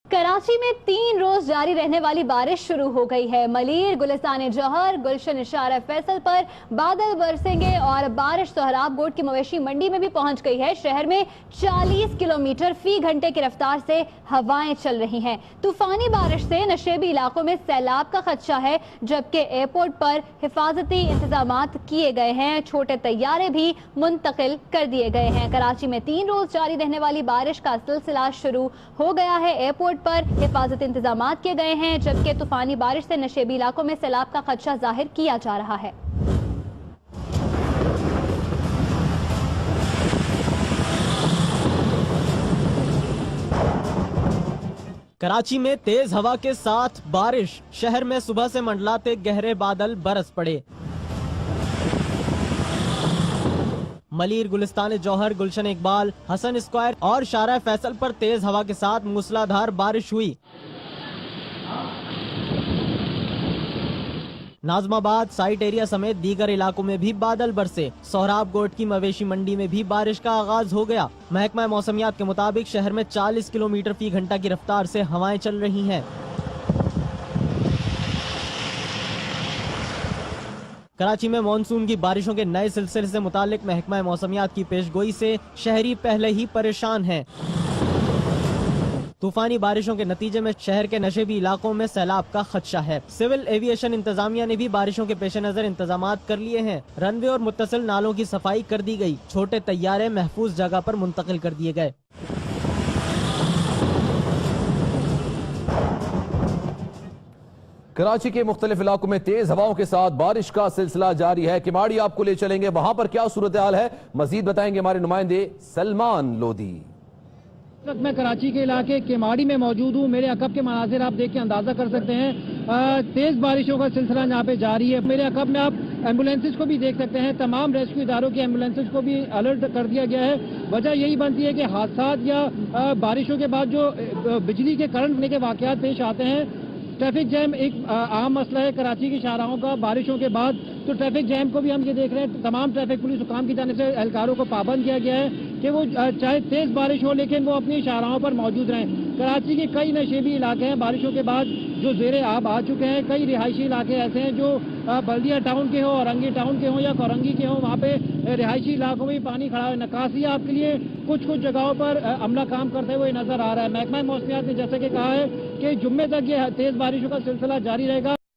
कराची में 3 रोज जारी रहने वाली बारिश शुरू हो गई है। मलीर, गुलिस्तान जौहर, गुलशन इशारा फैसल पर बादल बरसेंगे और बारिश सोहराब गोट की मवेशी मंडी में भी पहुंच गई है। शहर में 40 किलोमीटर फी घंटे की रफ्तार से हवाएं चल रही हैं। तूफानी बारिश से नशेबी इलाकों में सैलाब का खदशा है, जबकि एयरपोर्ट पर हिफाजती इंतजामात किए गए हैं। छोटे तैयारे भी मुंतकिल कर दिए गए हैं। कराची में 3 रोज जारी रहने वाली बारिश का सिलसिला शुरू हो गया है। एयरपोर्ट पर हिफाजती इंतजामात किए गए हैं, जबकि तूफानी बारिश से नशेबी इलाकों में सैलाब का खदशा जाहिर किया जा रहा है। कराची में तेज हवा के साथ बारिश, शहर में सुबह से मंडलाते गहरे बादल बरस पड़े। मलीर, गुलिस्तान जौहर, गुलशन इकबाल, हसन स्क्वायर और शारा फैसल पर तेज हवा के साथ मूसलाधार बारिश हुई। नाजमाबाद, साइट एरिया समेत दीगर इलाकों में भी बादल बरसे। सोहराब गोट की मवेशी मंडी में भी बारिश का आगाज हो गया। महकमा मौसमियात के मुताबिक शहर में 40 किलोमीटर फी घंटा की रफ्तार से हवाएं चल रही हैं। कराची में मानसून की बारिशों के नए सिलसिले से मुतालिक महकमा मौसमियात की पेशगोई से शहरी पहले ही परेशान हैं। तूफानी बारिशों के नतीजे में शहर के नशेबी इलाकों में सैलाब का खदशा है। सिविल एविएशन इंतजामिया ने भी बारिशों के पेश नजर इंतजामात कर लिए हैं। रनवे और मुत्तसिल नालों की सफाई कर दी गई। छोटे तैयारे महफूज जगह पर मुंतकिल कर दिए गए। कराची के मुख्तलिफ इलाकों में तेज हवाओं के साथ बारिश का सिलसिला जारी है। किमाड़ी आपको ले चलेंगे, वहां पर क्या सूरत हाल है मजीद बताएंगे हमारे नुमाइंदे सलमान लोधी। मैं कराची के इलाके किमाड़ी में मौजूद हूँ। मेरे अकब के मनाजिर आप देख के अंदाजा कर सकते हैं। तेज बारिशों का सिलसिला यहाँ पे जारी है। मेरे अकब में आप एम्बुलेंसेज को भी देख सकते हैं। तमाम रेस्क्यू इदारों की एम्बुलेंसेज को भी अलर्ट कर दिया गया है। वजह यही बनती है कि हादसात या बारिशों के बाद जो बिजली के करंट होने के वाकयात पेश आते हैं। ट्रैफिक जैम एक आम मसला है कराची की शाहराहों का। बारिशों के बाद तो ट्रैफिक जैम को भी हम ये देख रहे हैं। तमाम ट्रैफिक पुलिस हुकाम की जानिब से एहलकारों को पाबंद किया गया है कि वो चाहे तेज बारिश हो लेकिन वो अपनी शाहराहों पर मौजूद रहें। कराची के कई नशेबी इलाके हैं बारिशों के बाद जो ज़ेरे आब आ चुके हैं। कई रिहायशी इलाके ऐसे हैं जो बल्दिया टाउन के हो, औरंगी टाउन के हो या कोरंगी के हो, वहाँ पे रिहायशी इलाकों में पानी खड़ा है। नकासी आपके लिए कुछ जगहों पर अमला काम करते हुए नजर आ रहा है। महकमा मौसमियात ने जैसे कि कहा है कि जुम्मे तक ये तेज बारिशों का सिलसिला जारी रहेगा।